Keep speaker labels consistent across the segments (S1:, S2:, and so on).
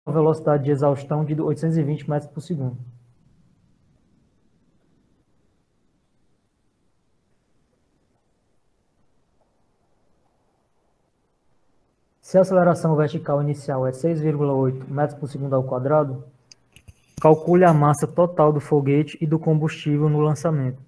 S1: velocidade de exaustão de 820 metros por segundo. Se a aceleração vertical inicial é 6,8 metros por segundo ao quadrado, calcule a massa total do foguete e do combustível no lançamento.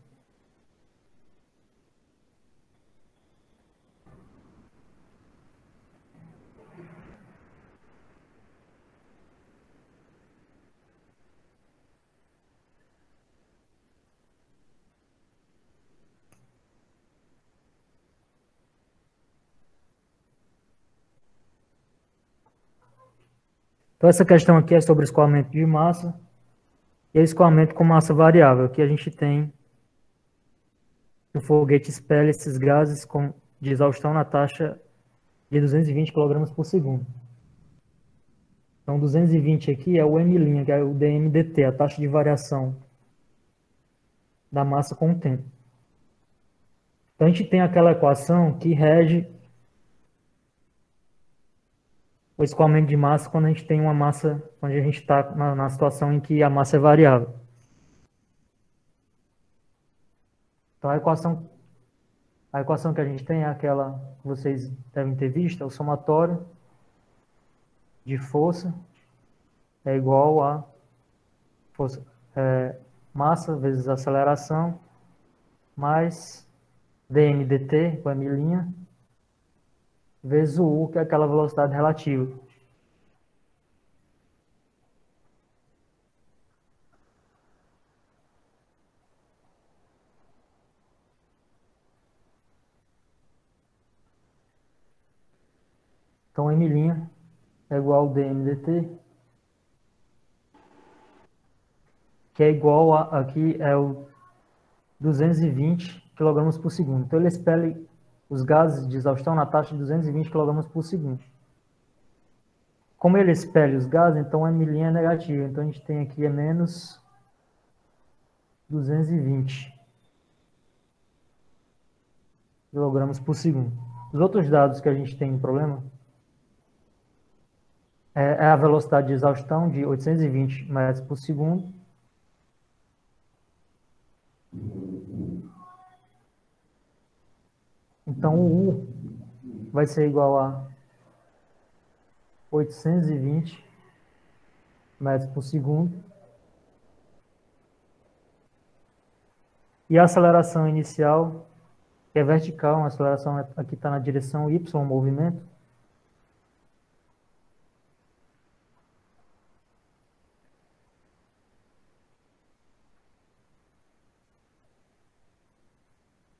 S1: Então, essa questão aqui é sobre escoamento de massa e escoamento com massa variável. Aqui a gente tem o foguete expele esses gases de exaustão na taxa de 220 kg por segundo. Então, 220 aqui é o M', que é o dmdt, a taxa de variação da massa com o tempo. Então, a gente tem aquela equação que rege o escoamento de massa quando a gente tem uma massa, quando a gente está na situação em que a massa é variável. Então, a equação que a gente tem é aquela que vocês devem ter visto, é o somatório de força é igual a força, massa vezes aceleração mais dmdt, com M', vezes o U, que é aquela velocidade relativa. Então, M' é igual ao dmdt, que é igual aqui é o 220 kg por segundo. Então, ele expele os gases de exaustão na taxa de 220 kg por segundo. Como ele expele os gases, então M' é negativo. Então, a gente tem aqui é menos 220 kg por segundo. Os outros dados que a gente tem em problema é a velocidade de exaustão de 820 metros por segundo. Então, o U vai ser igual a 820 metros por segundo. E a aceleração inicial, que é vertical, a aceleração aqui está na direção Y, o movimento.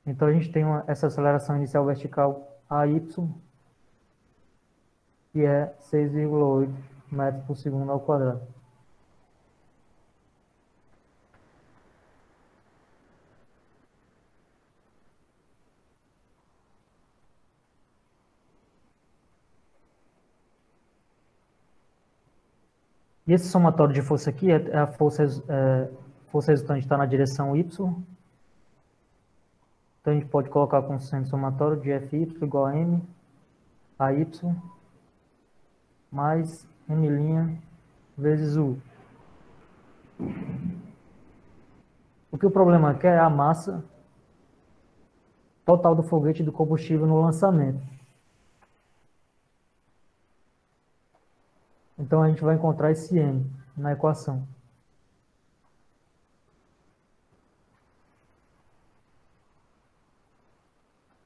S1: Então, a gente tem essa aceleração inicial vertical AY, que é 6,8 metros por segundo ao quadrado. E esse somatório de força aqui é a força resultante está na direção Y. Então, a gente pode colocar como sendo somatório de Fy igual a M, AY, mais M' vezes U. O que o problema quer é a massa total do foguete e do combustível no lançamento. Então, a gente vai encontrar esse M na equação.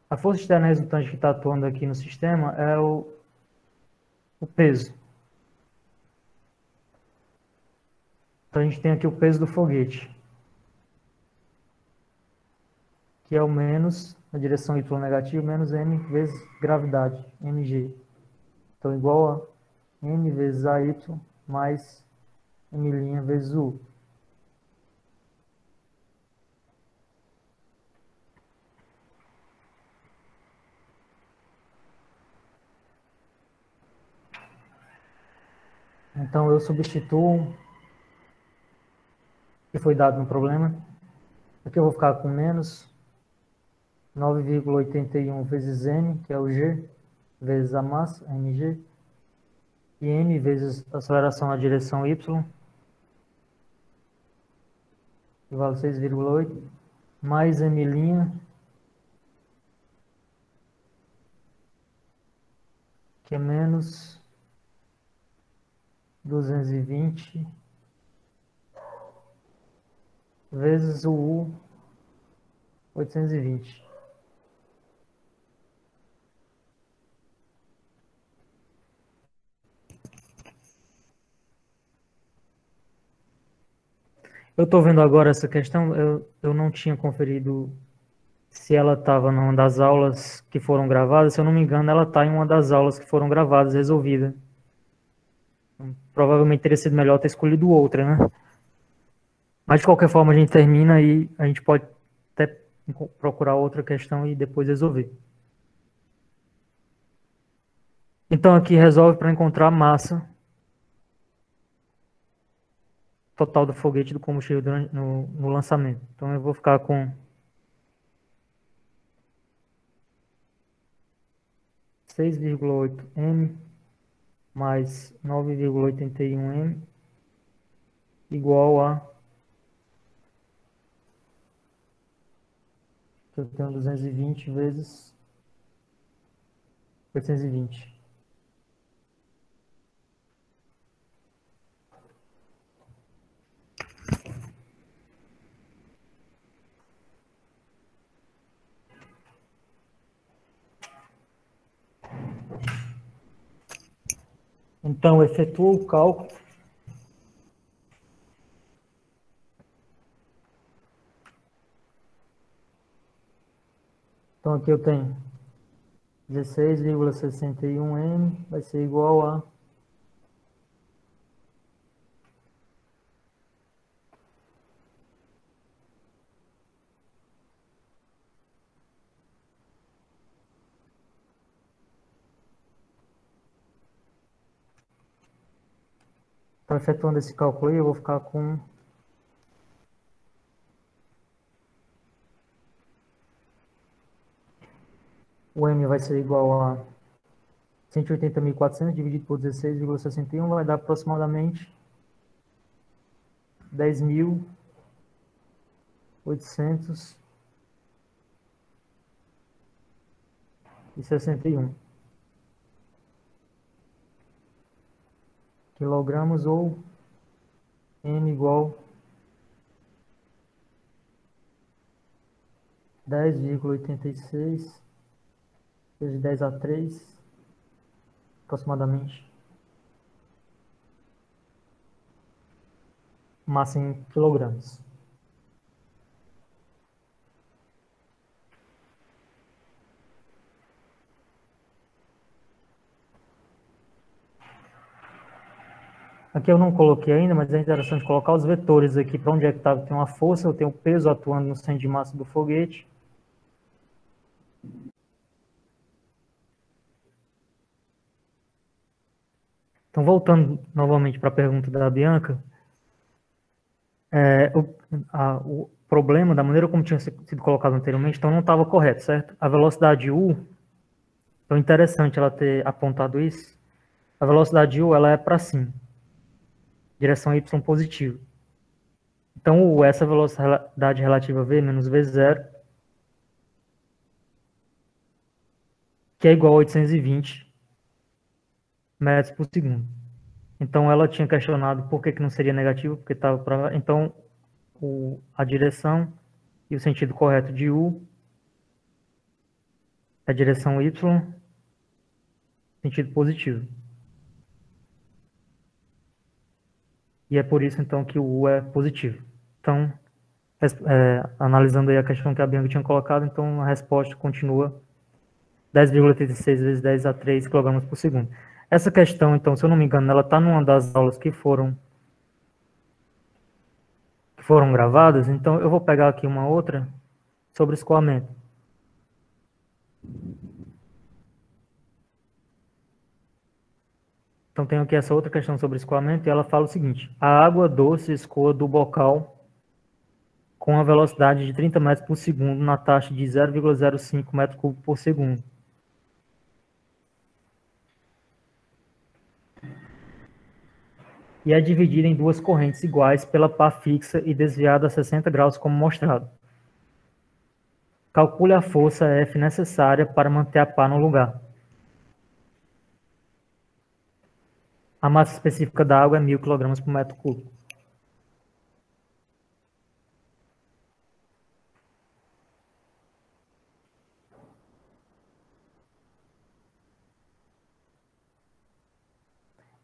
S1: A força externa resultante que está atuando aqui no sistema é o peso. Então, a gente tem aqui o peso do foguete, que é o menos, na direção Y negativo, menos M vezes gravidade, mg. Então, igual a M vezes AY mais M' vezes U. Então, eu substituo o que foi dado no problema. Aqui eu vou ficar com menos 9,81 vezes N, que é o G, vezes a massa, mg, e m vezes aceleração na direção y, que vale 6,8, mais m', que é menos 220, vezes o u 820. Eu estou vendo agora essa questão, eu não tinha conferido se ela estava numa das aulas que foram gravadas. Se eu não me engano, ela está em uma das aulas que foram gravadas, resolvida. Provavelmente teria sido melhor ter escolhido outra, né? Mas de qualquer forma a gente termina e a gente pode até procurar outra questão e depois resolver. Então aqui resolve para encontrar a massa total do foguete do combustível no lançamento. Então eu vou ficar com 6,8 m mais 9,81 m igual a, que eu tenho 220 vezes 820. Então, efetua o cálculo. Então, aqui eu tenho 16,61 m vai ser igual a 'Então, efetuando esse cálculo aí, eu vou ficar com o m vai ser igual a 180.400 dividido por 16,61 vai dar aproximadamente 10.861 quilogramas, ou m igual 10,86 vezes 10 a 3, aproximadamente, massa em quilogramas. Aqui eu não coloquei ainda, mas é interessante colocar os vetores aqui, para onde é que tá. Tem uma força, eu tenho o peso atuando no centro de massa do foguete. Então, voltando novamente para a pergunta da Bianca, o problema, da maneira como tinha sido colocado anteriormente, então não estava correto, certo? A velocidade U, então interessante ela ter apontado isso, a velocidade U ela é para cima, direção Y positivo. Então, essa velocidade relativa V menos V0, que é igual a 820 metros por segundo. Então, ela tinha questionado por que não seria negativo, porque estava para... Então, a direção e o sentido correto de U é a direção Y, sentido positivo. E é por isso, então, que o U é positivo. Então, analisando aí a questão que a Bianca tinha colocado, então a resposta continua 10,86 vezes 10 a 3 kg por segundo. Essa questão, então, se eu não me engano, ela está numa das aulas que foram gravadas, então eu vou pegar aqui uma outra sobre escoamento. Então, tenho aqui essa outra questão sobre escoamento, e ela fala o seguinte: a água doce escoa do bocal com a velocidade de 30 metros por segundo na taxa de 0,05 metros cúbicos por segundo. e é dividida em duas correntes iguais pela pá fixa e desviada a 60 graus como mostrado. Calcule a força F necessária para manter a pá no lugar. A massa específica da água é 1.000 kg por metro cúbico.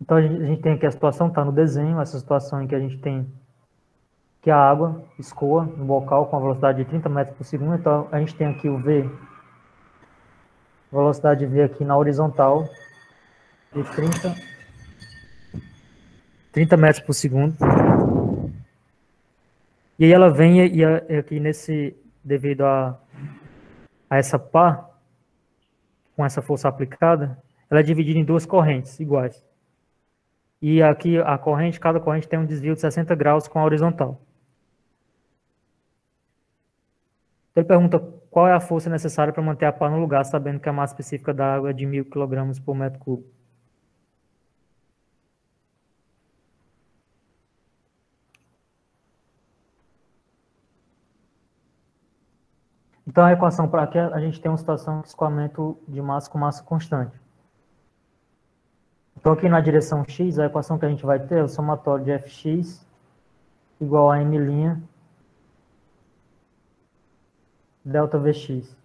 S1: Então, a gente tem aqui a situação, está no desenho, essa situação em que a gente tem que a água escoa no bocal com a velocidade de 30 metros por segundo. Então, a gente tem aqui o V, velocidade V aqui na horizontal de 30 metros por segundo. E aí ela vem e aqui devido a essa pá, com essa força aplicada, ela é dividida em duas correntes iguais. E aqui cada corrente tem um desvio de 60 graus com a horizontal. Então ele pergunta qual é a força necessária para manter a pá no lugar, sabendo que a massa específica da água é de 1.000 kg por metro cúbico. Então a equação para aqui, a gente tem uma situação de escoamento de massa com massa constante. Então aqui na direção x, a equação que a gente vai ter é o somatório de Fx igual a m' delta Vx.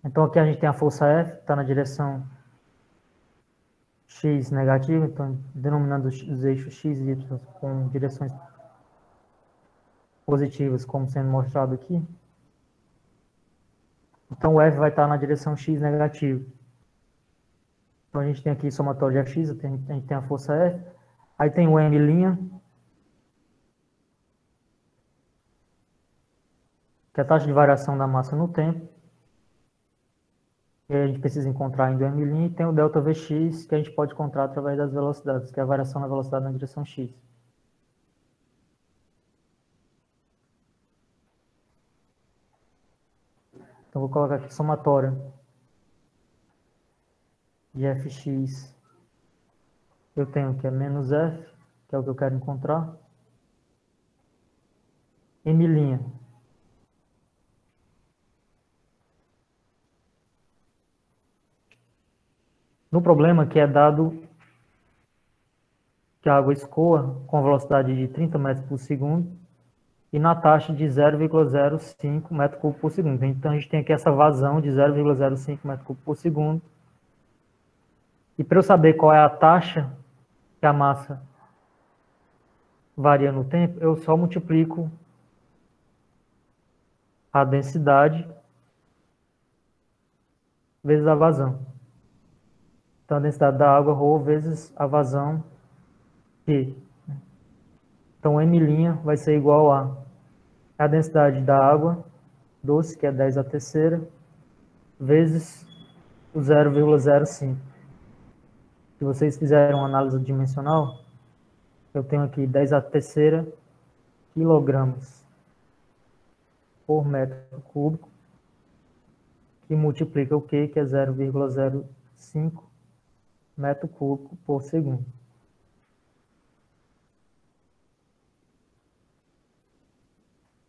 S1: Então aqui a gente tem a força F, está na direção x negativa, então denominando os eixos x e y com direções positivas, como sendo mostrado aqui. Então o F vai estar na direção x negativo. Então a gente tem aqui somatório de Fx, a gente tem a força F, aí tem o M', que é a taxa de variação da massa no tempo. E aí a gente precisa encontrar ainda o M', e tem o delta Vx, que a gente pode encontrar através das velocidades, que é a variação da velocidade na direção x. Então vou colocar aqui somatória de Fx, eu tenho que é menos F, que é o que eu quero encontrar, M'. No problema que é dado que a água escoa com velocidade de 30 metros por segundo e na taxa de 0,05 metro cúbico por segundo. Então a gente tem aqui essa vazão de 0,05 metro cúbico por segundo. E para eu saber qual é a taxa que a massa varia no tempo, eu só multiplico a densidade vezes a vazão. Então a densidade da água ρ vezes a vazão Q. Então M' vai ser igual a densidade da água doce, que é 10 a terceira, vezes o 0,05. Se vocês fizerem uma análise dimensional, eu tenho aqui 10 a terceira quilogramas por metro cúbico, que multiplica o Q, que é 0,05 metro cúbico por segundo.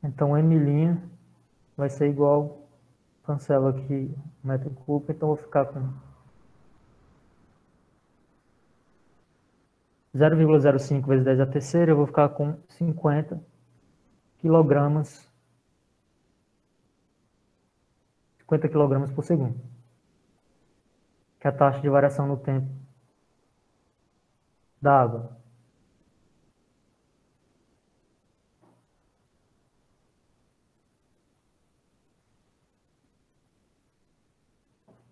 S1: Então, M' vai ser igual, cancelo aqui metro cúbico, então vou ficar com 0,05 vezes 10 a terceira, eu vou ficar com 50 quilogramas, 50 quilogramas por segundo, que é a taxa de variação no tempo da água.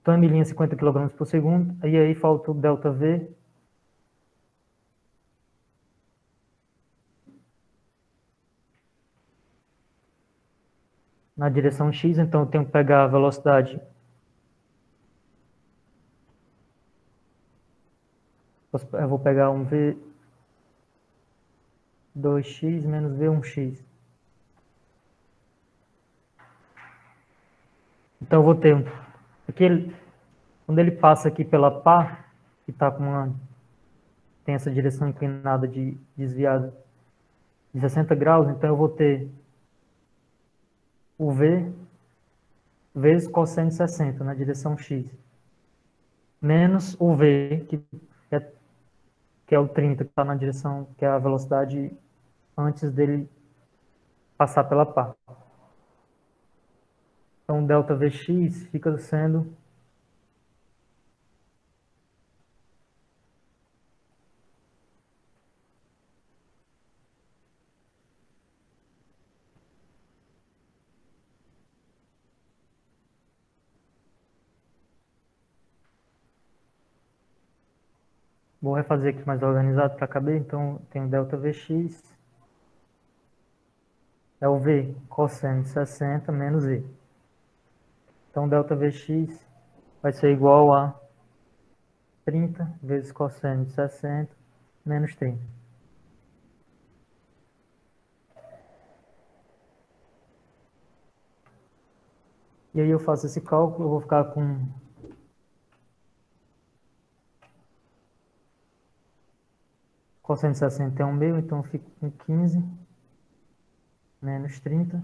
S1: Então, M' 50 kg por segundo, e aí falta o ΔV, na direção x, então eu tenho que pegar a velocidade, eu vou pegar um V2x menos V1x. Então eu vou ter aqui quando ele passa aqui pela pá, que está tem essa direção inclinada de desviada de 60 graus, então eu vou ter o V vezes cosseno de 60 na direção X, menos o V, é, que é o 30, que está na direção, que é a velocidade antes dele passar pela pá. Então, delta Vx fica sendo vou refazer aqui mais organizado para caber, então tem o delta Vx, é o V cosseno de 60 menos E. Então, delta Vx vai ser igual a 30 vezes cosseno de 60 menos 30. E aí eu faço esse cálculo, eu vou ficar com cosseno de 60 é 1/2, então eu fico com 15 menos 30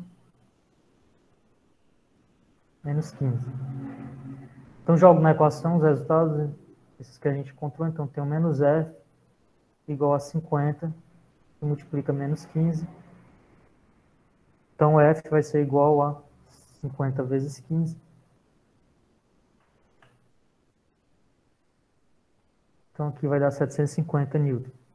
S1: menos 15. Então, jogo na equação os resultados, esses que a gente encontrou. Então, tem o menos F igual a 50, que multiplica menos 15. Então, F vai ser igual a 50 vezes 15. Então, aqui vai dar 750 newton.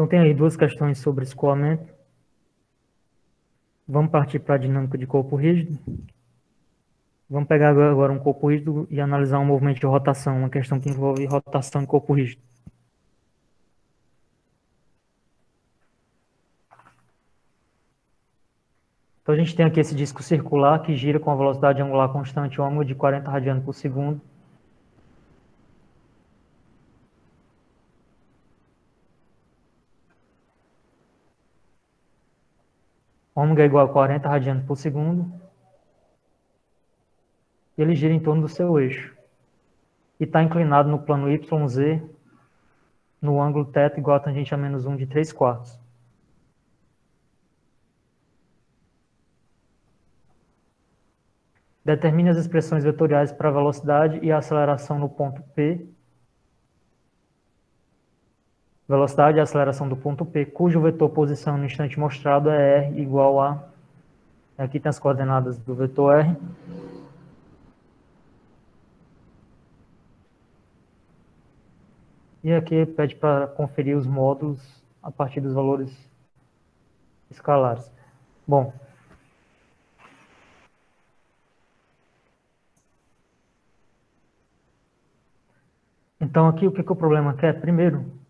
S1: Então, tem aí duas questões sobre escoamento. Vamos partir para a dinâmica de corpo rígido. Vamos pegar agora um corpo rígido e analisar um movimento de rotação, uma questão que envolve rotação de corpo rígido. Então, a gente tem aqui esse disco circular que gira com a velocidade angular constante ômega de 40 radianos por segundo. Ômega é igual a 40 radianos por segundo. E ele gira em torno do seu eixo. E está inclinado no plano YZ, no ângulo θ igual a tangente a menos 1 de 3/4. Determine as expressões vetoriais para a velocidade e a aceleração no ponto P. Velocidade e aceleração do ponto P, cujo vetor posição no instante mostrado é R igual a... Aqui tem as coordenadas do vetor R. E aqui pede para conferir os módulos a partir dos valores escalares. Bom, então aqui o que o problema quer? Primeiro,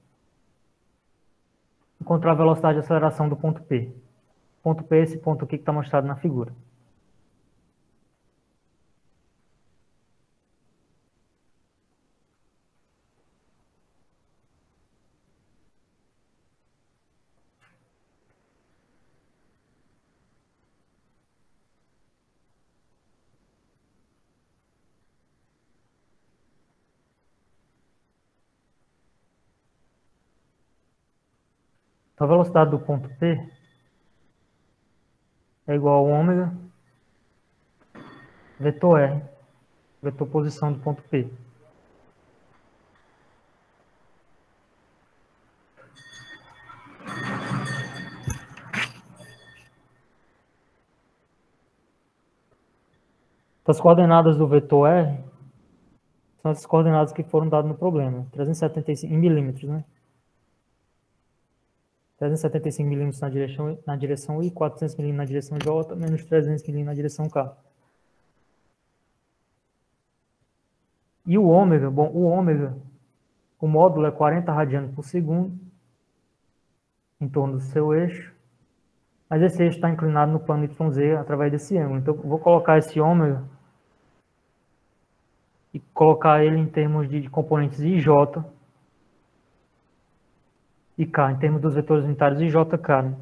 S1: encontrar a velocidade e aceleração do ponto P. Ponto P é esse ponto aqui que está mostrado na figura. Então, a velocidade do ponto P é igual a ômega vetor R, vetor posição do ponto P. Então, as coordenadas do vetor R são as coordenadas que foram dadas no problema. 375 em milímetros, né? 375 milímetros na direção I, 400 milímetros na direção J, menos 300 milímetros na direção K. E o ômega, bom, o ômega, O módulo é 40 radianos por segundo, em torno do seu eixo, mas esse eixo está inclinado no plano YZ através desse ângulo. Então, eu vou colocar esse ômega e colocar ele em termos de componentes IJ e K, em termos dos vetores unitários IJK, né?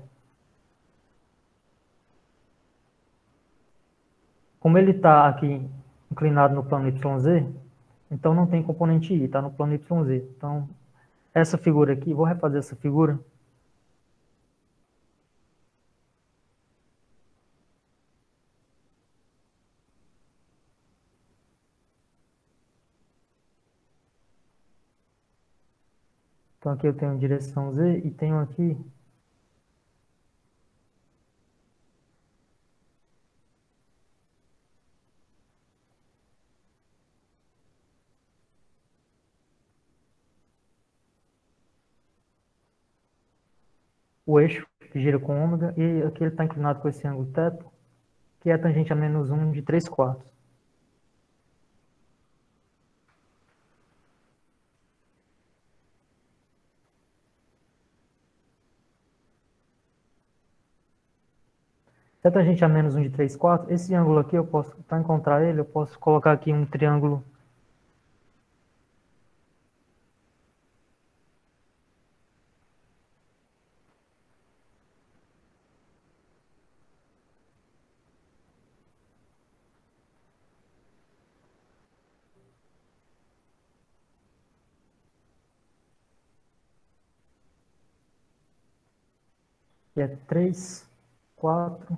S1: Como ele está aqui inclinado no plano YZ, então não tem componente I, está no plano YZ. Então, essa figura aqui, vou refazer essa figura. Então aqui eu tenho direção Z e tenho aqui o eixo que gira com ômega e aqui ele está inclinado com esse ângulo θ, que é tangente a menos 1 de 3/4. Se é tangente a menos 1 de 3/4, esse ângulo aqui eu posso, para encontrar ele, eu posso colocar aqui um triângulo que é 3, 4,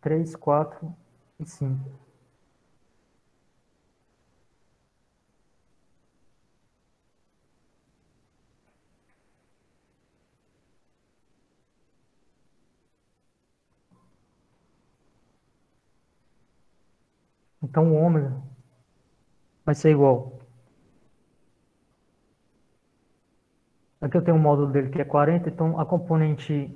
S1: 3, 4 e 5. Então o ômega vai ser igual. Aqui eu tenho um módulo dele que é 40, então a componente,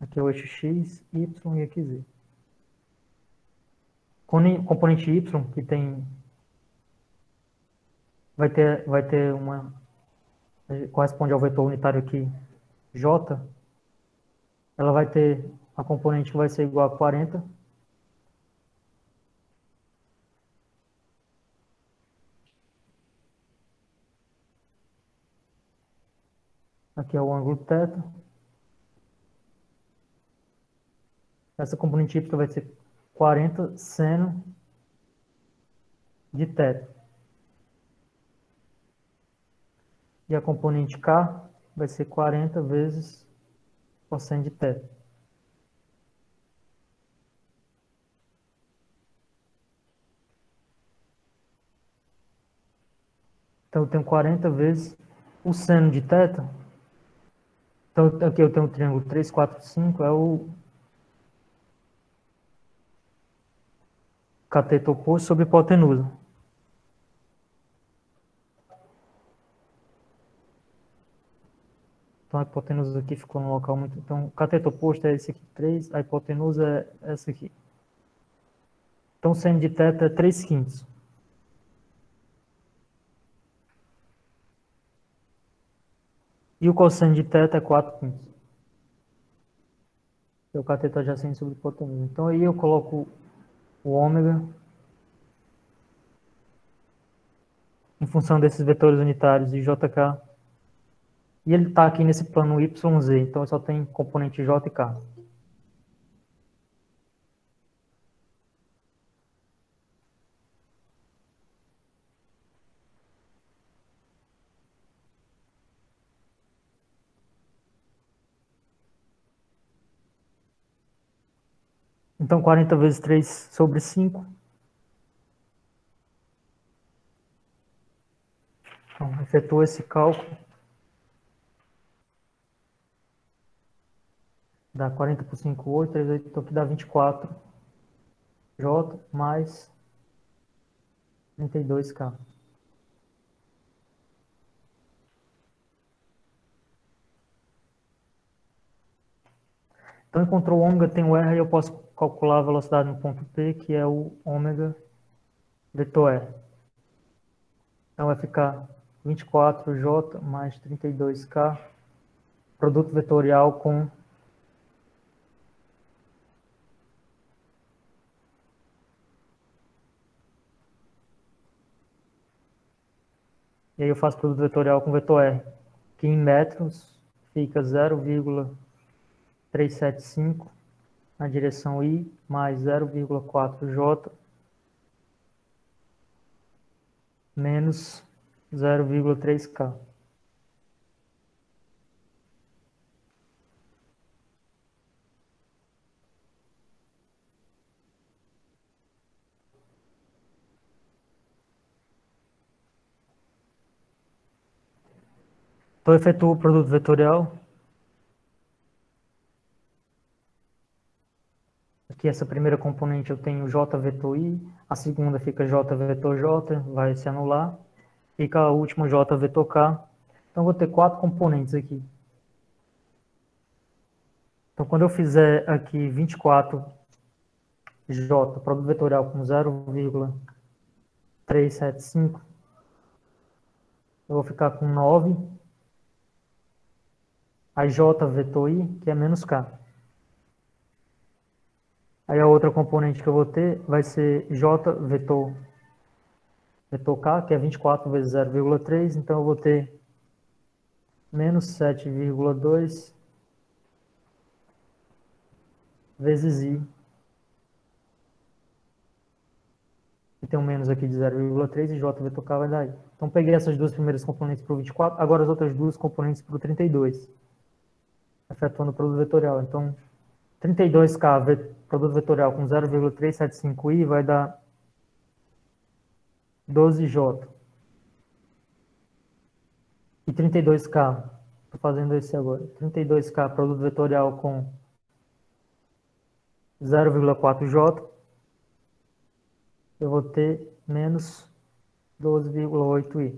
S1: aqui é o eixo x, y e aqui z. Componente y, que tem, vai ter uma, corresponde ao vetor unitário aqui, j, ela vai ter a componente que vai ser igual a 40, aqui é o ângulo θ, essa componente y vai ser 40 seno de θ, e a componente k vai ser 40 vezes cosseno de θ. Então eu tenho 40 vezes o seno de θ. Então aqui eu tenho o triângulo 3, 4, 5, é o cateto oposto sobre hipotenusa. Então a hipotenusa aqui ficou num local muito... Então o cateto oposto é esse aqui, 3, a hipotenusa é essa aqui. Então o seno de θ é 3/5. E o cosseno de θ é 4/5. É o cateto adjacente sobre hipotenusa. Então aí eu coloco o ômega em função desses vetores unitários de JK. E ele está aqui nesse plano YZ, então só tem componente J e K. Então 40 vezes 3 sobre 5. Então, efetua esse cálculo. Dá 40 por 5, 8, 3, 8, então aqui dá 24J mais 32K. Então, encontrou o ômega, tem o R, e eu posso calcular a velocidade no ponto P, que é o ômega vetor R. Então, vai ficar 24J mais 32K, produto vetorial com... E aí eu faço produto vetorial com vetor R, que em metros fica 0,375 na direção I, mais 0,4J, menos 0,3K. Então, eu efetuo o produto vetorial. Aqui, essa primeira componente eu tenho J vetor I, a segunda fica J vetor J, vai se anular, fica a última J vetor K. Então, eu vou ter 4 componentes aqui. Então, quando eu fizer aqui 24J, produto vetorial com 0,375, eu vou ficar com 9, a J vetor I, que é menos K. Aí a outra componente que eu vou ter vai ser J vetor K, que é 24 vezes 0,3, então eu vou ter menos 7,2 vezes I, e tem um menos aqui de 0,3, e J vetor K vai dar I. Então peguei essas duas primeiras componentes para o 24, agora as outras duas componentes para o 32, efetuando o produto vetorial. Então 32K produto vetorial com 0,375i vai dar 12J. E 32K, estou fazendo esse agora, 32K produto vetorial com 0,4J, eu vou ter menos 12,8i.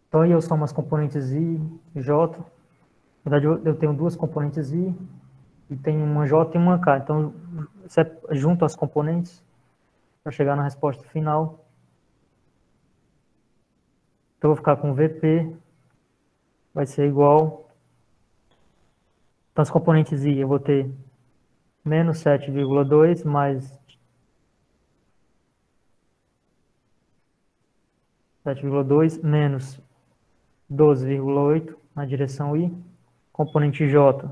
S1: Então aí eu somo as componentes I e J. Na verdade, eu tenho duas componentes I e tenho uma J e uma K. Então, junto as componentes para chegar na resposta final. Então, eu vou ficar com VP, vai ser igual. Então, as componentes I eu vou ter menos 7,2 mais 7,2 menos 12,8 na direção I. Componente J,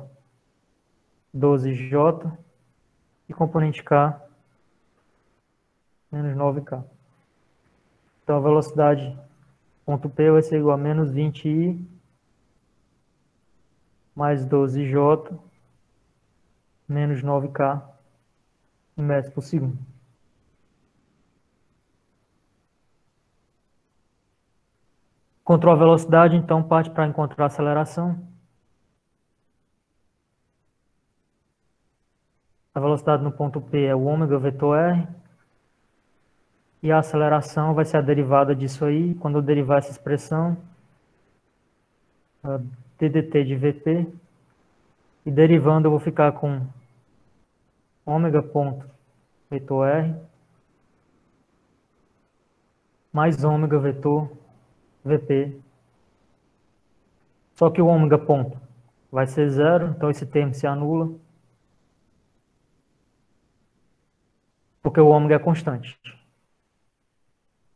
S1: 12J. E componente K, menos 9K. Então, a velocidade ponto P vai ser igual a menos 20i mais 12J menos 9K em metros por segundo. Encontrou a velocidade, então parte para encontrar a aceleração. A velocidade no ponto P é o ômega vetor R. E a aceleração vai ser a derivada disso aí. Quando eu derivar essa expressão, ddt de Vp. E derivando eu vou ficar com ômega ponto vetor R mais ômega vetor Vp. Só que o ômega ponto vai ser zero, então esse termo se anula. Porque o ômega é constante.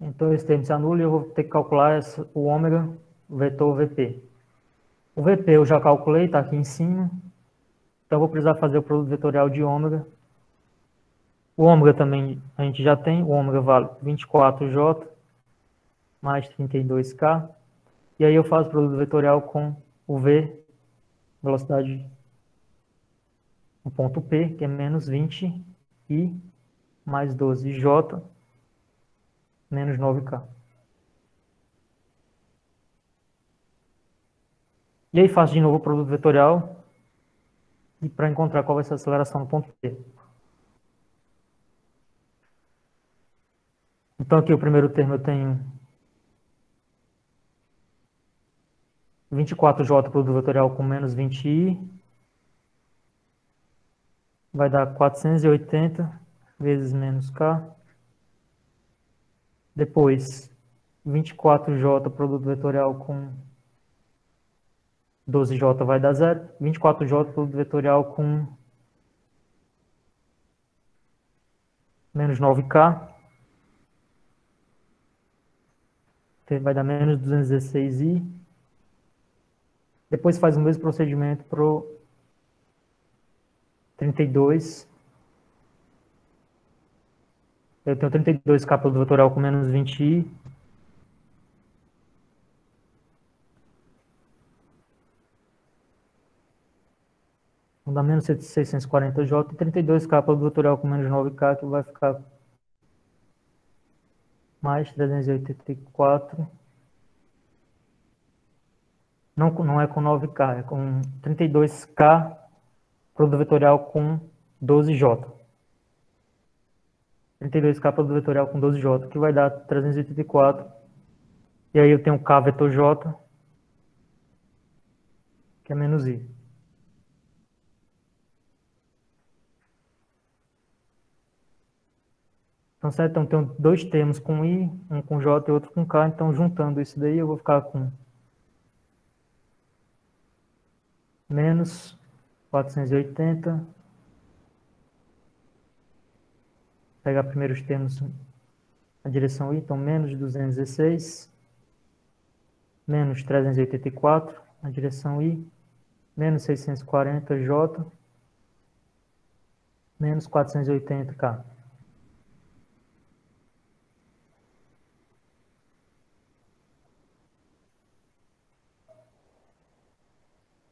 S1: Então esse termo se anula e eu vou ter que calcular o ômega vetor Vp. O Vp eu já calculei, está aqui em cima. Então eu vou precisar fazer o produto vetorial de ômega. O ômega também a gente já tem. O ômega vale 24J mais 32K. E aí eu faço o produto vetorial com o V, velocidade no ponto P, que é menos 20I mais 12J menos 9K. E aí faço de novo o produto vetorial e para encontrar qual vai ser a aceleração no ponto P. Então aqui o primeiro termo eu tenho 24J produto vetorial com menos 20i, vai dar 480 vezes menos K. Depois, 24J produto vetorial com 12J vai dar 0. 24J produto vetorial com menos 9K, vai dar menos 216i. Depois faz o mesmo procedimento para o 32. Eu tenho 32K produto vetorial com menos 20i. Vão dar menos 640J e 32K produto vetorial com menos 9K, que vai ficar mais 384. Não é com 9K, é com 32K produto vetorial com 12J. 32K produto vetorial com 12J, que vai dar 384. E aí eu tenho K vetor J, que é menos I. Então, certo? Então, tenho dois termos com I, um com J e outro com K. Então, juntando isso daí, eu vou ficar com menos 480. Pegar primeiro os termos na direção I, então menos 216, menos 384 na direção I, menos 640J, menos 480K.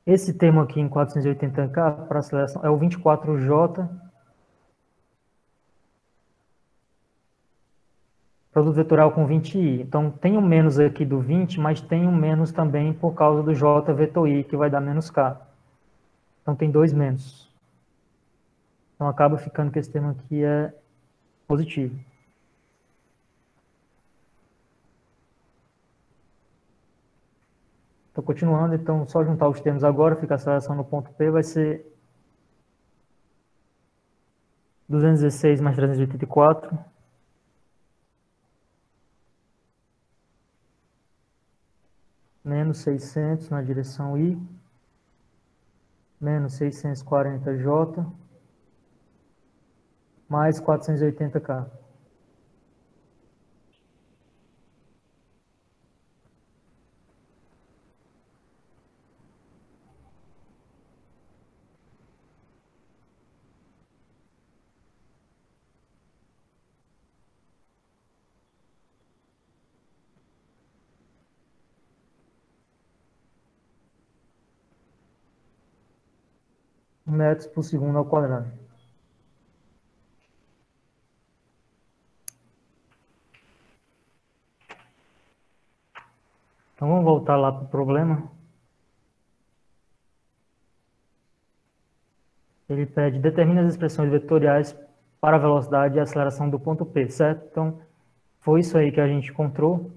S1: Esse termo aqui em 480K para aceleração é o 24J, produto vetorial com 20i. Então, tem um menos aqui do 20, mas tem um menos também por causa do J vetor I, que vai dar menos K. Então, tem dois menos. Então, acaba ficando que esse termo aqui é positivo. Então, continuando, então, só juntar os termos agora, fica a aceleração no ponto P, vai ser 216 mais 384, menos 600 na direção I, menos 640J, mais 480K. Metros por segundo ao quadrado. Então, vamos voltar lá para o problema. Ele pede, determine as expressões vetoriais para a velocidade e aceleração do ponto P, certo? Então, foi isso aí que a gente encontrou.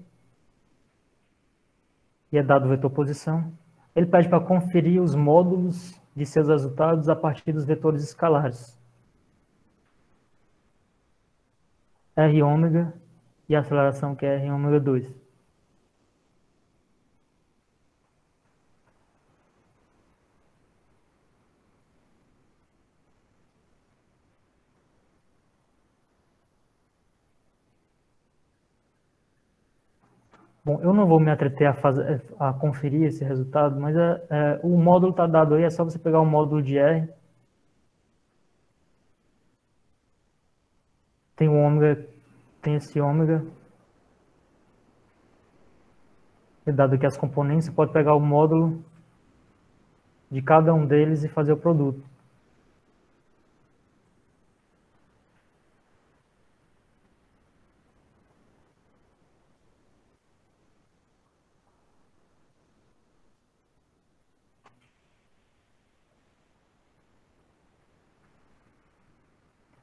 S1: E é dado o vetor posição. Ele pede para conferir os módulos de seus resultados a partir dos vetores escalares. R ômega e a aceleração que é R ômega 2. Bom, eu não vou me atreter a conferir esse resultado, mas o módulo está dado aí, é só você pegar o módulo de R. Tem o ômega, tem esse ômega. É dado aqui as componentes, você pode pegar o módulo de cada um deles e fazer o produto.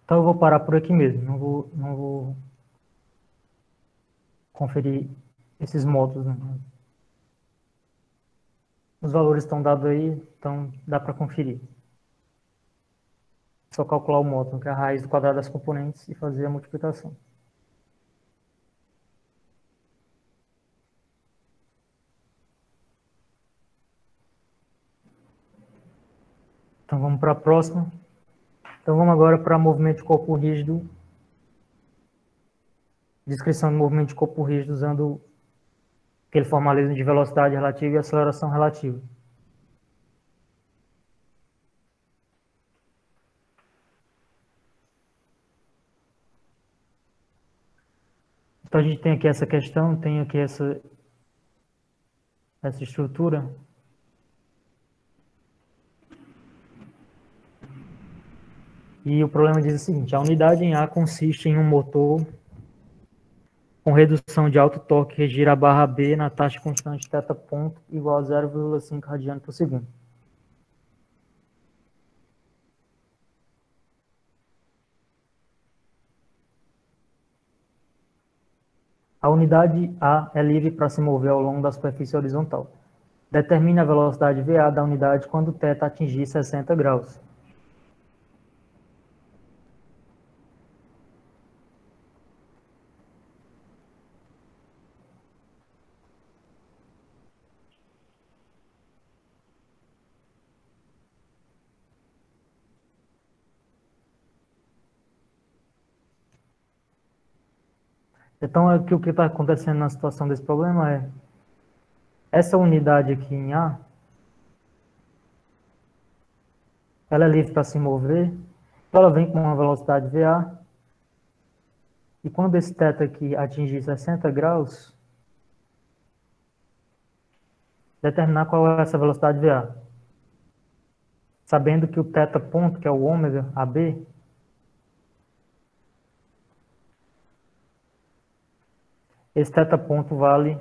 S1: Então eu vou parar por aqui mesmo, não vou conferir esses módulos, né? Os valores estão dados aí, então dá para conferir. É só calcular o módulo, que é a raiz do quadrado das componentes, e fazer a multiplicação. Então vamos para a próxima. Então vamos agora para movimento de corpo rígido. Descrição do movimento de corpo rígido usando aquele formalismo de velocidade relativa e aceleração relativa. Então a gente tem aqui essa questão, tem aqui essa estrutura. E o problema diz o seguinte: a unidade em A consiste em um motor com redução de alto torque que gira a barra B na taxa constante θ ponto igual a 0,5 radiano por segundo. A unidade A é livre para se mover ao longo da superfície horizontal. Determine a velocidade VA da unidade quando θ atingir 60 graus. Então, aqui, o que está acontecendo na situação desse problema é essa unidade aqui em A, ela é livre para se mover, então ela vem com uma velocidade VA, e quando esse θ aqui atingir 60 graus, determinar qual é essa velocidade VA. Sabendo que o θ ponto, que é o ômega AB, esse θ ponto vale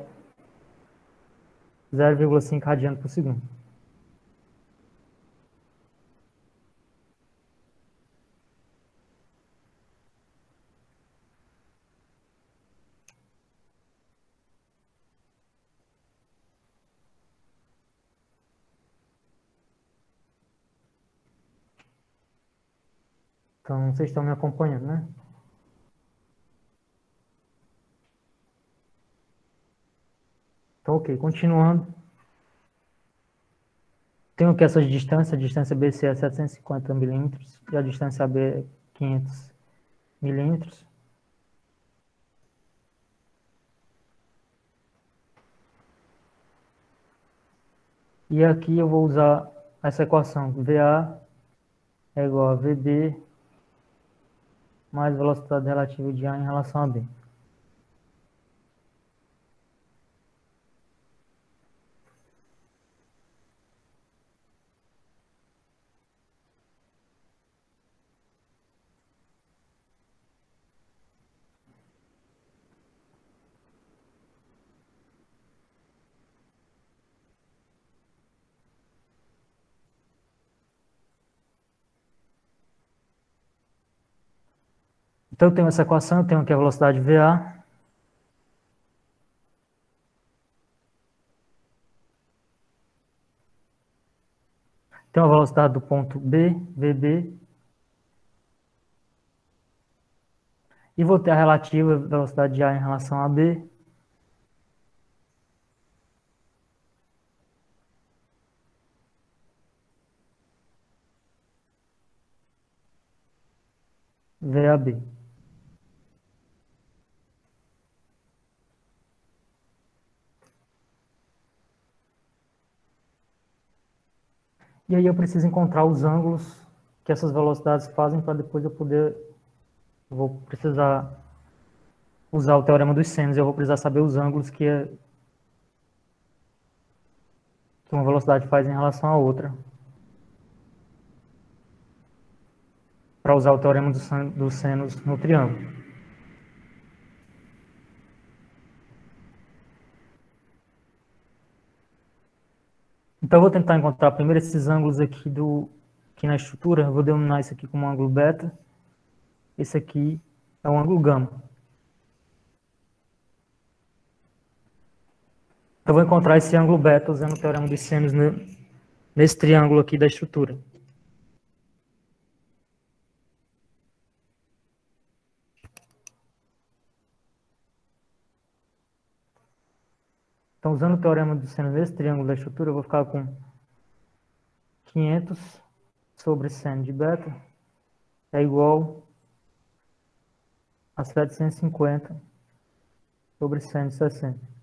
S1: 0,5 radiano por segundo. Então, vocês estão me acompanhando, né? Então, ok, continuando. Tenho aqui essas distâncias, a distância BC é 750 milímetros e a distância AB é 500 milímetros. E aqui eu vou usar essa equação, VA é igual a VB mais velocidade relativa de A em relação a B. Então eu tenho essa equação, eu tenho aqui a velocidade VA, tenho a velocidade do ponto B, VB, e vou ter a relativa velocidade de A em relação a B, VAB. E aí eu preciso encontrar os ângulos que essas velocidades fazem para depois vou precisar usar o teorema dos senos, eu vou precisar saber os ângulos que uma velocidade faz em relação à outra, para usar o teorema dos senos no triângulo. Então eu vou tentar encontrar primeiro esses ângulos aqui na estrutura, eu vou denominar isso aqui como ângulo beta. esse aqui é o ângulo gama. Então, eu vou encontrar esse ângulo beta usando o teorema dos sênios nesse triângulo aqui da estrutura. Então, usando o teorema dos sênios nesse triângulo da estrutura, eu vou ficar com 500 sobre seno de beta é igual a 750 sobre seno de 60.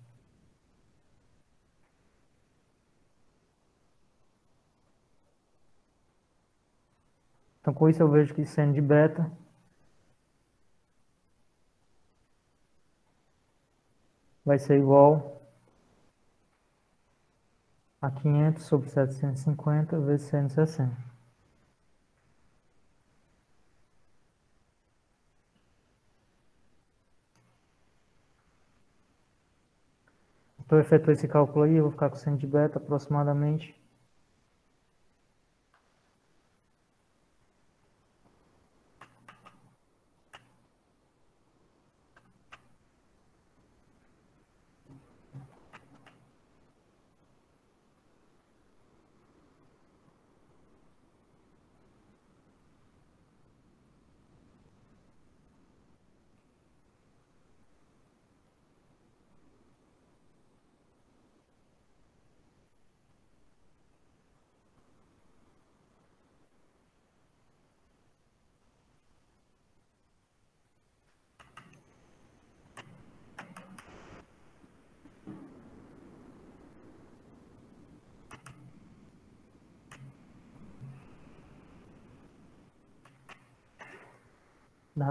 S1: Então, com isso, eu vejo que seno de beta vai ser igual a 500 sobre 750 vezes seno de 60. Então, eu efetuo esse cálculo aí, eu vou ficar com seno de beta aproximadamente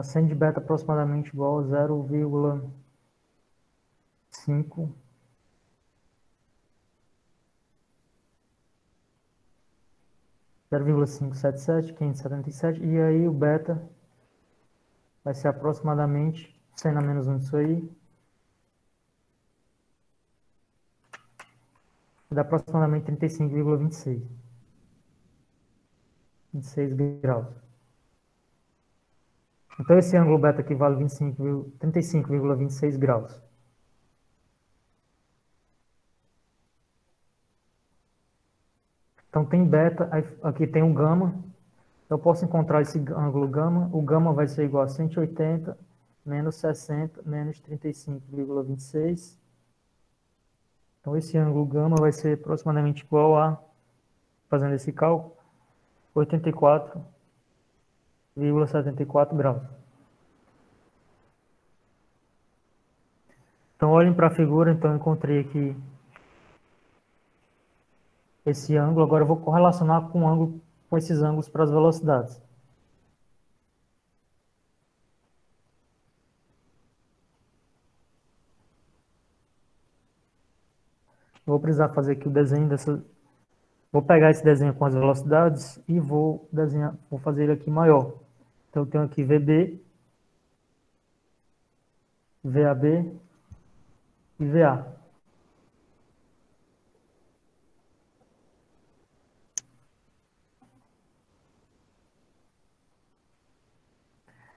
S1: 100 de beta aproximadamente igual a 0,5 0,577, 577, e aí o beta vai ser aproximadamente 100 a menos 1 disso aí, dá aproximadamente 35,26 graus. Então esse ângulo beta aqui vale 35,26 graus. Então tem beta, aqui tem um gama, eu posso encontrar esse ângulo gama, o gama vai ser igual a 180 menos 60 menos 35,26. Então esse ângulo gama vai ser aproximadamente igual a, fazendo esse cálculo, 84,74 graus. Então olhem para a figura, então eu encontrei aqui esse ângulo, agora eu vou correlacionar com o ângulo, com esses ângulos para as velocidades. Vou precisar fazer aqui o desenho dessa. Vou pegar esse desenho com as velocidades e vou desenhar, vou fazer ele aqui maior. Então eu tenho aqui VB, VAB e VA.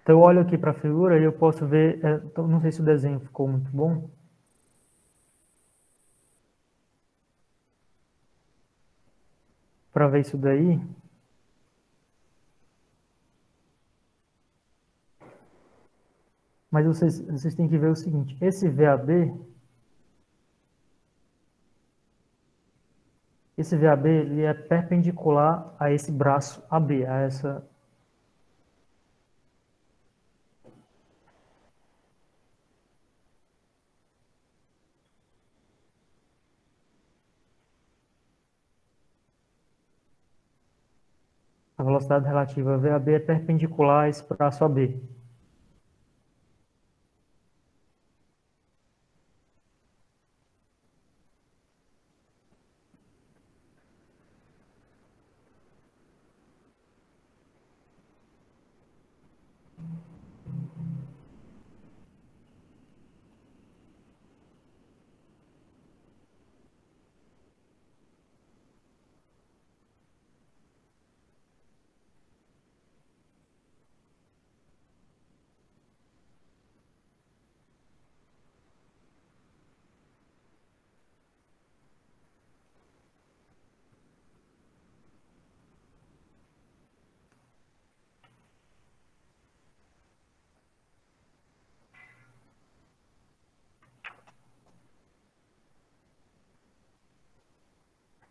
S1: Então eu olho aqui para a figura e eu posso ver, então, não sei se o desenho ficou muito bom. Para ver isso daí, mas vocês têm que ver o seguinte, esse VAB ele é perpendicular a esse braço AB, a essa. A velocidade relativa VAB é perpendicular a esse braço AB.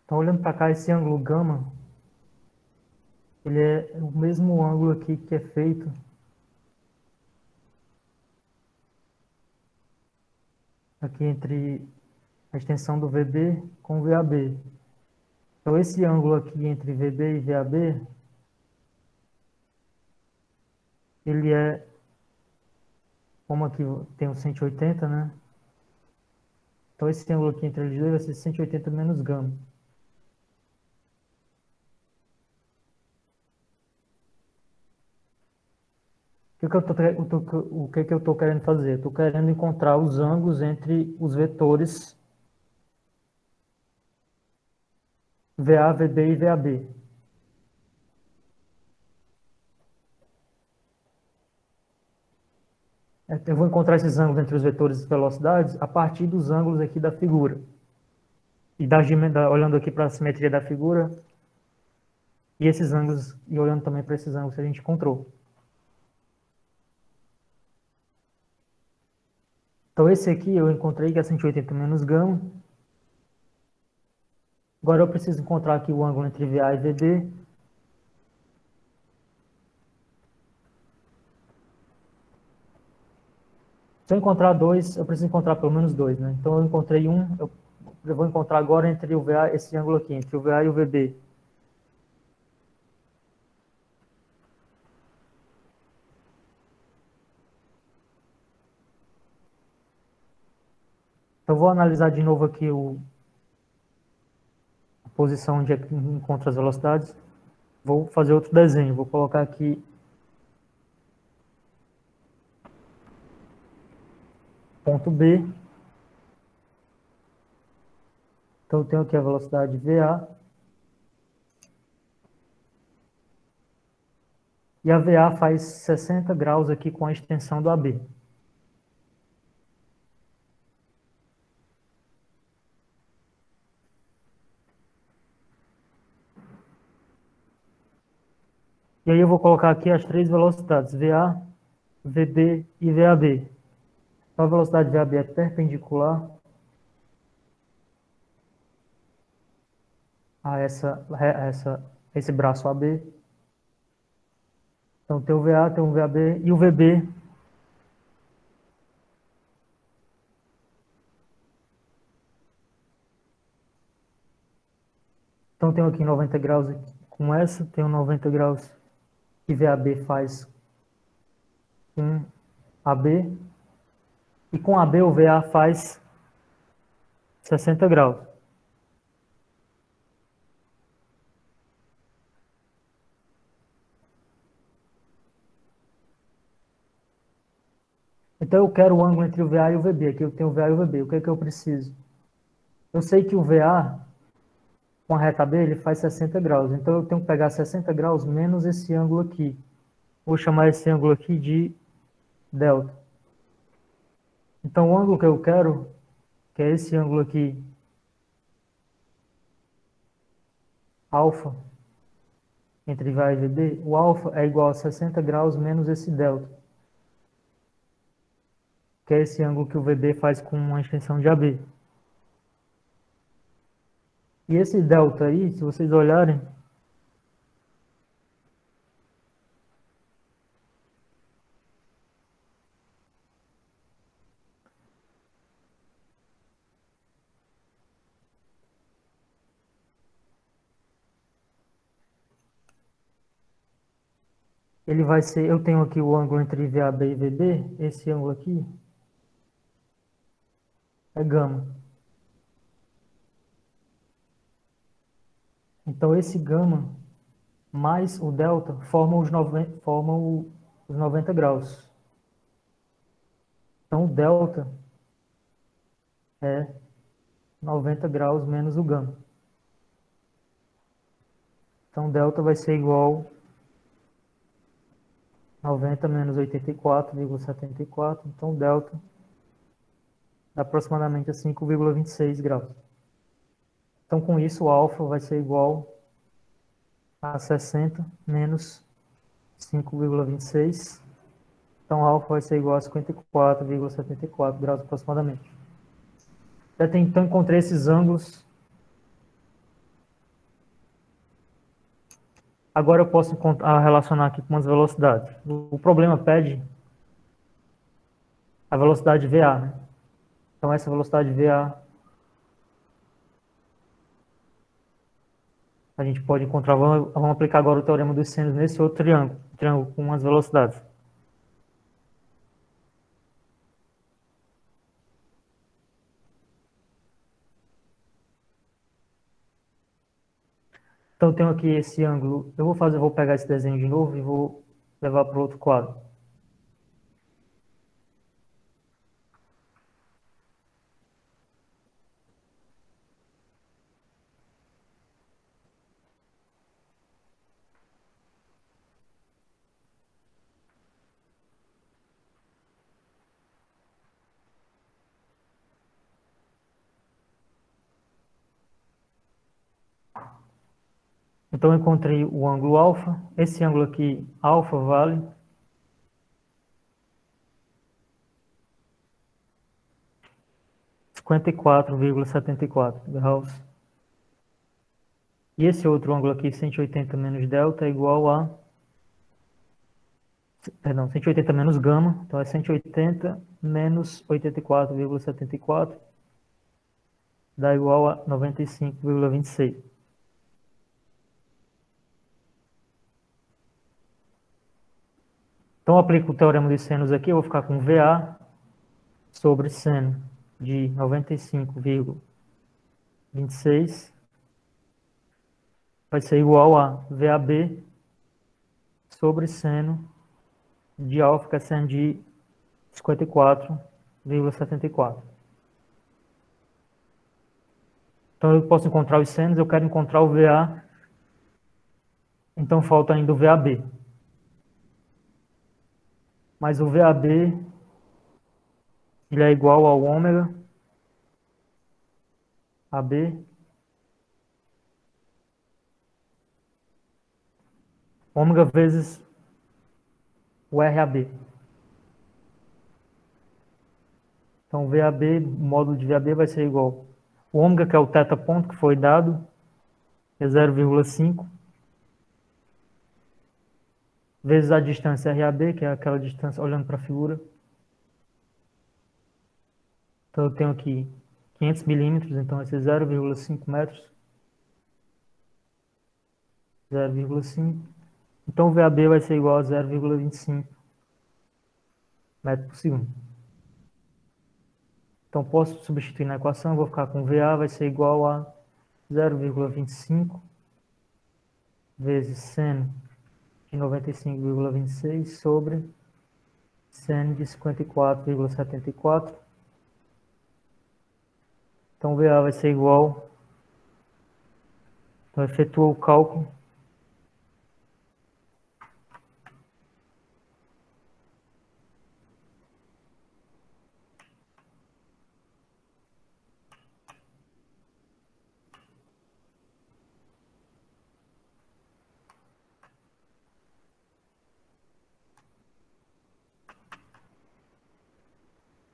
S1: Então, olhando para cá, esse ângulo gama, ele é o mesmo ângulo aqui que é feito aqui entre a extensão do VB com o VAB. Então, esse ângulo aqui entre VB e VAB, ele é, como aqui tem o 180, né? Então, esse ângulo aqui entre eles dois vai ser 180 menos gama. O que eu estou querendo fazer? Estou querendo encontrar os ângulos entre os vetores VA, VB e VAB. Eu vou encontrar esses ângulos entre os vetores e velocidades a partir dos ângulos aqui da figura. E olhando aqui para a simetria da figura, e esses ângulos, e olhando também para esses ângulos que a gente encontrou. Então esse aqui eu encontrei que é 180 menos gama. Agora eu preciso encontrar aqui o ângulo entre VA e VB. Se eu encontrar dois, eu preciso encontrar pelo menos dois, né? Então eu encontrei um, eu vou encontrar agora entre o VA, esse ângulo aqui, entre o VA e o VB. Então eu vou analisar de novo aqui a posição onde é que encontra as velocidades. Vou fazer outro desenho, vou colocar aqui ponto B. Então eu tenho aqui a velocidade VA. E a VA faz 60 graus aqui com a extensão do AB. E aí eu vou colocar aqui as três velocidades, VA, VB e VAB. Então a velocidade VAB é perpendicular a esse braço AB. Então tem o VA, tem o VAB e o VB. Então tenho aqui 90 graus com essa, tenho 90 graus que VAB faz com AB. E com AB o VA faz 60 graus. Então eu quero o ângulo entre o VA e o VB. Aqui eu tenho o VA e o VB. O que é que eu preciso? Eu sei que o VA com a reta B ele faz 60 graus. Então eu tenho que pegar 60 graus menos esse ângulo aqui. Vou chamar esse ângulo aqui de delta. Então o ângulo que eu quero, que é esse ângulo aqui, alfa, entre VA e VB, o alfa é igual a 60 graus menos esse delta, que é esse ângulo que o VB faz com uma extensão de AB. E esse delta aí, se vocês olharem, ele vai ser, eu tenho aqui o ângulo entre VAB e VB, esse ângulo aqui é gama. Então esse gama mais o delta formam os 90 graus. Então o delta é 90 graus menos o gama. Então delta vai ser igual a 90 menos 84,74. Então delta dá aproximadamente a 5,26 graus. Então com isso o alfa vai ser igual a 60 menos 5,26. Então alfa vai ser igual a 54,74 graus aproximadamente. Então encontrei esses ângulos Agora eu posso relacionar aqui com as velocidades. O problema pede a velocidade VA, né? Então essa velocidade VA a gente pode encontrar, vamos aplicar agora o teorema dos senos nesse outro triângulo com as velocidades. Então eu tenho aqui esse ângulo, vou pegar esse desenho de novo e vou levar para o outro quadro. Então eu encontrei o ângulo alfa, esse ângulo aqui, alfa, vale 54,74 graus. E esse outro ângulo aqui, 180 menos delta, é igual a... Perdão, 180 menos gama, então é 180 menos 84,74, dá igual a 95,26. Então eu aplico o teorema dos senos aqui, eu vou ficar com VA sobre seno de 95,26 vai ser igual a VAB sobre seno de alfa, que é seno de 54,74. Então eu posso encontrar os senos, eu quero encontrar o VA, então falta ainda o VAB. Mas o VAB ele é igual ao ômega AB, ômega vezes o RAB. Então o VAB, o módulo de VAB vai ser igual. O ômega, que é o teta ponto que foi dado, é 0,5, vezes a distância RAB, que é aquela distância olhando para a figura. Então eu tenho aqui 500 milímetros, então vai ser 0,5 metros. 0,5. Então o VAB vai ser igual a 0,25 metros por segundo. Então posso substituir na equação, vou ficar com VA vai ser igual a 0,25 vezes seno de 95,26 sobre seno de 54,74. Então VA vai ser igual, então efetuou o cálculo,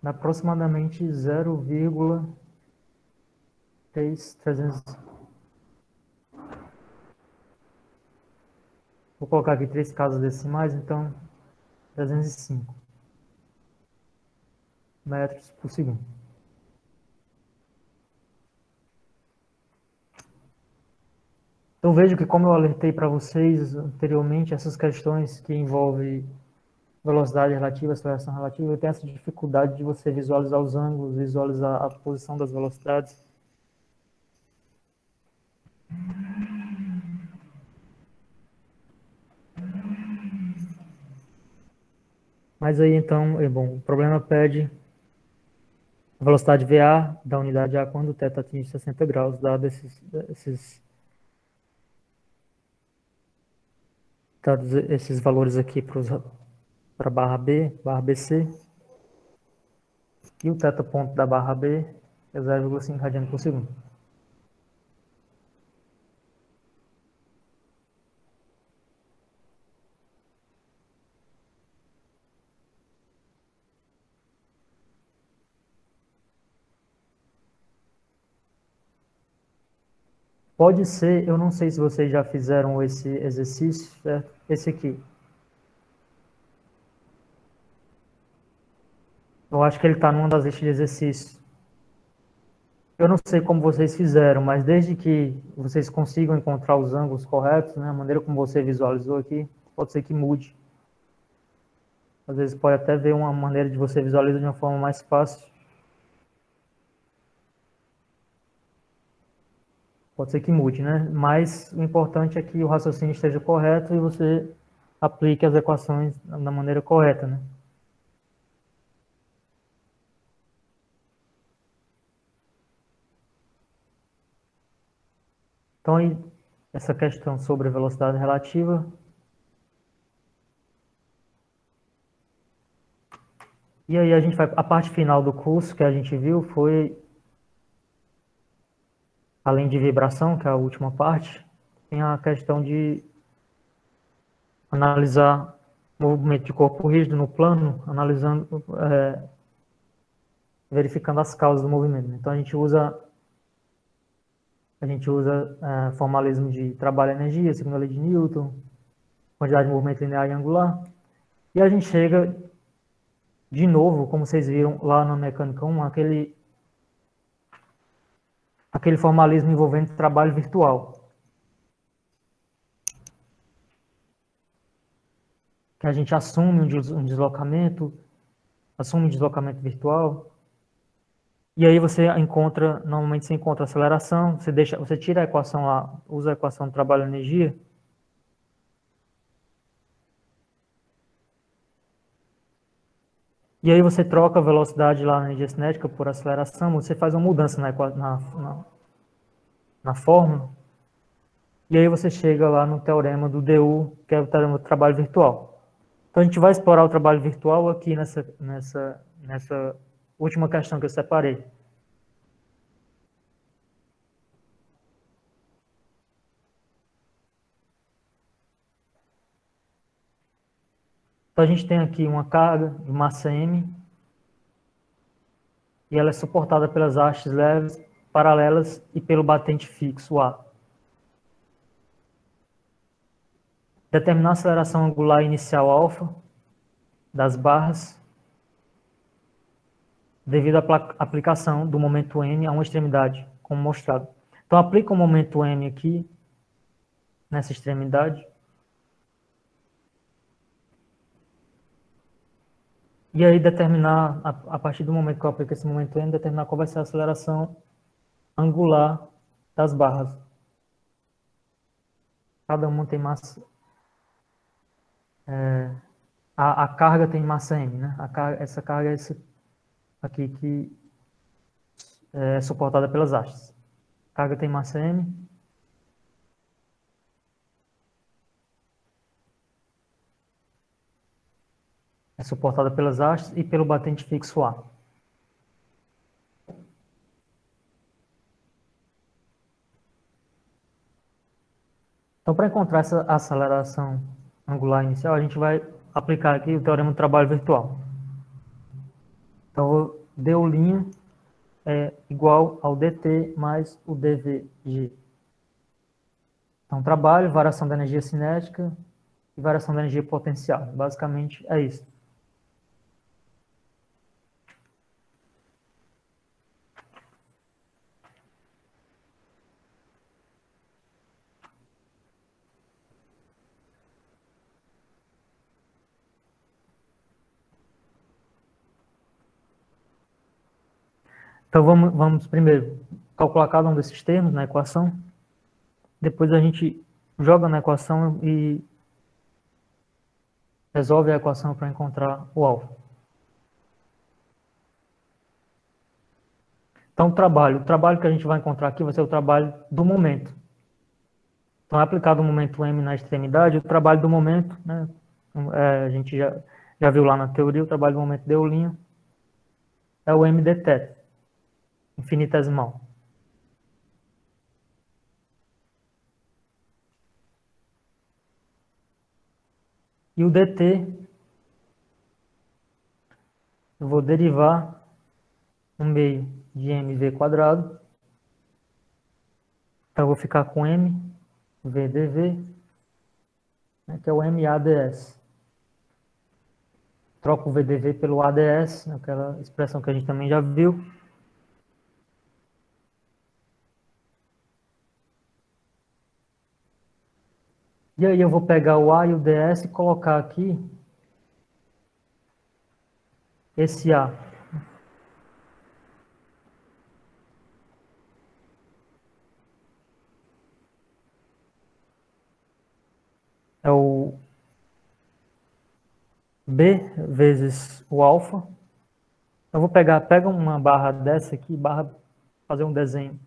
S1: aproximadamente 0,300. Vou colocar aqui 3 casas decimais, então 305 metros por segundo. Então vejo que, como eu alertei para vocês anteriormente, essas questões que envolvem velocidade relativa, aceleração relativa, eu tenho essa dificuldade de você visualizar os ângulos, visualizar a posição das velocidades. Mas aí então, bom, o problema pede a velocidade VA da unidade A quando o θ atinge 60 graus, dado dados esses valores aqui para a barra B, barra BC, e o θ ponto da barra B é 0,5 radiano por segundo. Pode ser, eu não sei se vocês já fizeram esse exercício, certo? Esse aqui. Eu acho que ele está numa das listas de exercícios. Eu não sei como vocês fizeram, mas desde que vocês consigam encontrar os ângulos corretos, né, a maneira como você visualizou aqui, pode ser que mude. Às vezes pode até ver uma maneira de você visualizar de uma forma mais fácil. Pode ser que mude, né? Mas o importante é que o raciocínio esteja correto e você aplique as equações da maneira correta, né? Então, aí, essa questão sobre a velocidade relativa. E aí a gente vai, a parte final do curso que a gente viu foi, além de vibração, que é a última parte, tem a questão de analisar o movimento de corpo rígido no plano, analisando, verificando as causas do movimento. Então a gente usa formalismo de trabalho-energia, segunda lei de Newton, quantidade de movimento linear e angular, e a gente chega de novo, como vocês viram lá na mecânica 1, aquele formalismo envolvendo trabalho virtual, que a gente assume um deslocamento, assume um deslocamento virtual, e aí normalmente você encontra aceleração, você tira a equação lá, usa a equação do trabalho-energia, e aí você troca a velocidade lá na energia cinética por aceleração, você faz uma mudança na fórmula, e aí você chega lá no teorema do DU, que é o teorema do trabalho virtual. Então a gente vai explorar o trabalho virtual aqui nessa última questão que eu separei. Então a gente tem aqui uma carga de massa M, e ela é suportada pelas hastes leves, paralelas e pelo batente fixo A. Determinar a aceleração angular inicial alfa das barras devido à aplicação do momento M a uma extremidade, como mostrado. Então aplica o momento M aqui, nessa extremidade, e aí determinar, a partir do momento que eu aplico esse momento M, determinar qual vai ser a aceleração angular das barras. Cada uma tem massa. A carga tem massa M, né? Essa carga é essa aqui que é suportada pelas hastes. A carga tem massa M. É suportada pelas hastes e pelo batente fixo A. Então, para encontrar essa aceleração angular inicial, a gente vai aplicar aqui o teorema do trabalho virtual. Então, dU' é igual ao dt mais o dvg. Então, trabalho, variação da energia cinética e variação da energia potencial. Basicamente, é isso. Então, vamos primeiro calcular cada um desses termos na equação. Depois a gente joga na equação e resolve a equação para encontrar o alfa. Então, o trabalho que a gente vai encontrar aqui vai ser o trabalho do momento. Então, é aplicado o momento M na extremidade, o trabalho do momento, né? A gente já viu lá na teoria, o trabalho do momento deu' é o M dt, infinitesimal. E o dt, eu vou derivar no meio de mv quadrado Então eu vou ficar com M, VDV, né, que é o MADS. Troco o VDV pelo ADS, aquela expressão que a gente também já viu. E aí eu vou pegar o A e o DS e colocar aqui esse A. É o B vezes o alfa. Eu vou pega uma barra dessa aqui, fazer um desenho.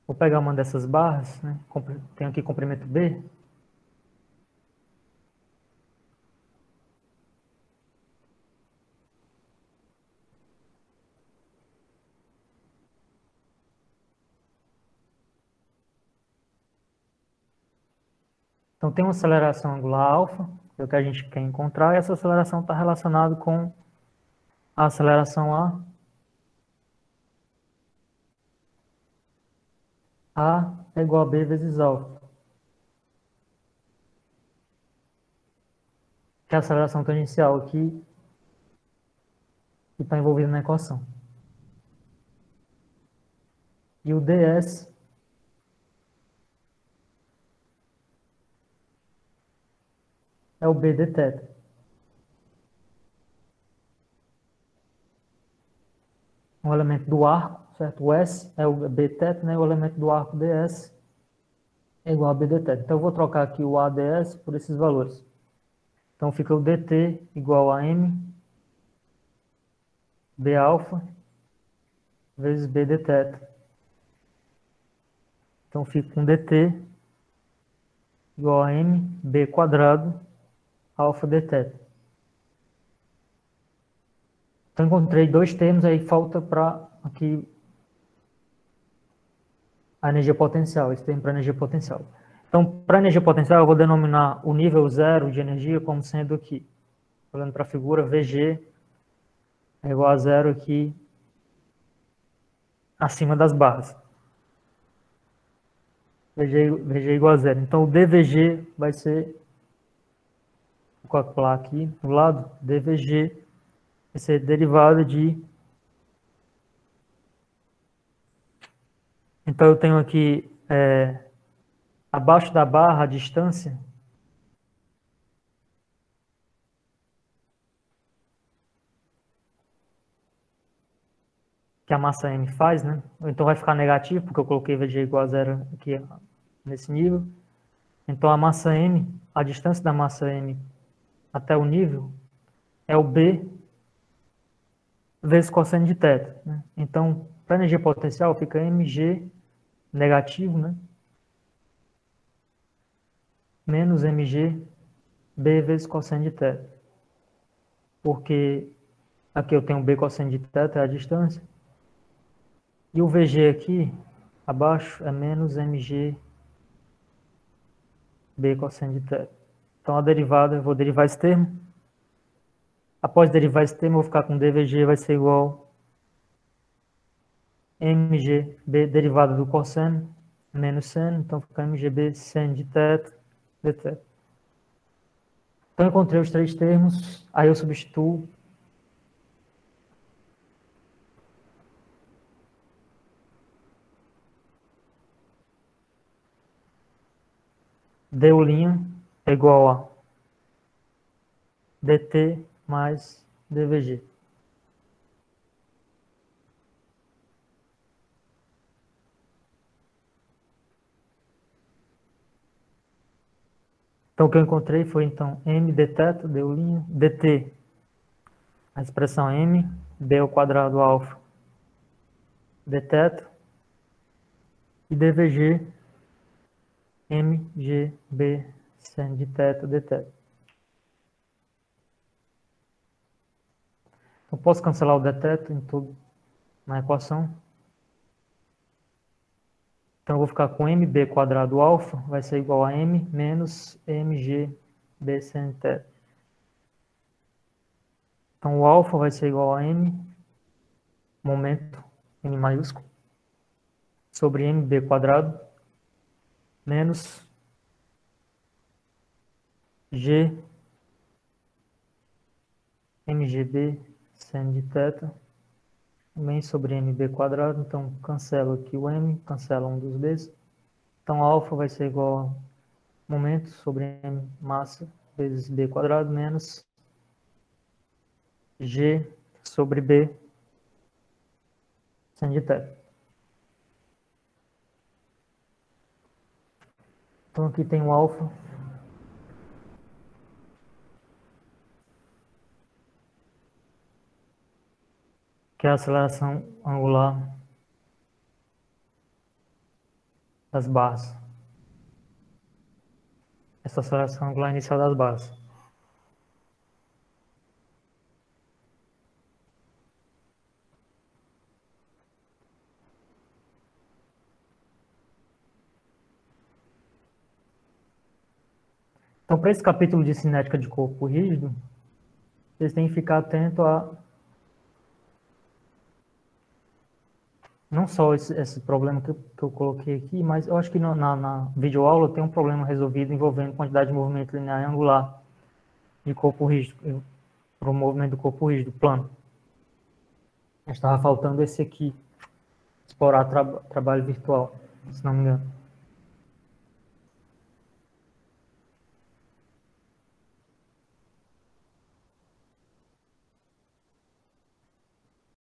S1: Vou pegar uma dessas barras, né? Tem aqui comprimento B. Então tem uma aceleração angular alfa, que é o que a gente quer encontrar, e essa aceleração está relacionada com a aceleração A é igual a B vezes alfa, que é a aceleração tangencial aqui, que está envolvida na equação. E o ds é o B de θ. Um elemento do arco, certo? O S é o B θ, né? O elemento do arco ds é igual a B de θ. Então eu vou trocar aqui o ADS por esses valores. Então fica o dt igual a m B alfa vezes B de θ. Então fica com dt igual a m B quadrado alfa de θ. Então encontrei dois termos, aí falta para aqui a energia potencial, esse termo para energia potencial. Então, para energia potencial, eu vou denominar o nível zero de energia como sendo aqui, olhando para a figura, VG é igual a zero aqui acima das barras. VG é igual a zero. Então, o dVG vai ser, vou calcular aqui do lado, dVG vai ser derivada de... Então, eu tenho aqui, abaixo da barra, a distância, que a massa M faz, né? Então vai ficar negativo, porque eu coloquei VG igual a zero aqui nesse nível. Então a massa M, a distância da massa M até o nível é o B vezes cosseno de θ, né? Então, para energia potencial fica mg negativo, né? Menos mg B vezes cosseno de θ. Porque aqui eu tenho B cosseno de θ, é a distância. E o VG aqui, abaixo, é menos mg B cosseno de θ. Então a derivada, eu vou derivar esse termo. Após derivar esse termo, eu vou ficar com dVG vai ser igual a mg B derivada do cosseno menos seno, então fica mgb seno de θ dθ. Então eu encontrei os três termos, aí eu substituo du' é igual a dt mais dvg. Então o que eu encontrei foi então m dθ, du', dt, a expressão m, b ao quadrado alfa dθ, e dvg mgb seno de θ dθ. Então posso cancelar o dθ em tudo na equação. Então eu vou ficar com mb quadrado alfa vai ser igual a m menos mgb seno de θ. Então o alfa vai ser igual a m, momento N maiúsculo, sobre MB quadrado, menos G MGB seno de θ, também sobre MB quadrado, então cancela aqui o M, cancela um dos B's. Então alfa vai ser igual a momento sobre M massa vezes B quadrado menos G sobre B seno de θ. Então aqui tem o alfa, que é a aceleração angular das barras. Essa aceleração angular inicial das barras. Então, para esse capítulo de cinética de corpo rígido, vocês têm que ficar atento a não só esse problema que eu coloquei aqui, mas eu acho que na videoaula tem um problema resolvido envolvendo quantidade de movimento linear e angular de corpo rígido, para o movimento do corpo rígido, plano. Estava faltando esse aqui, explorar trabalho virtual, se não me engano.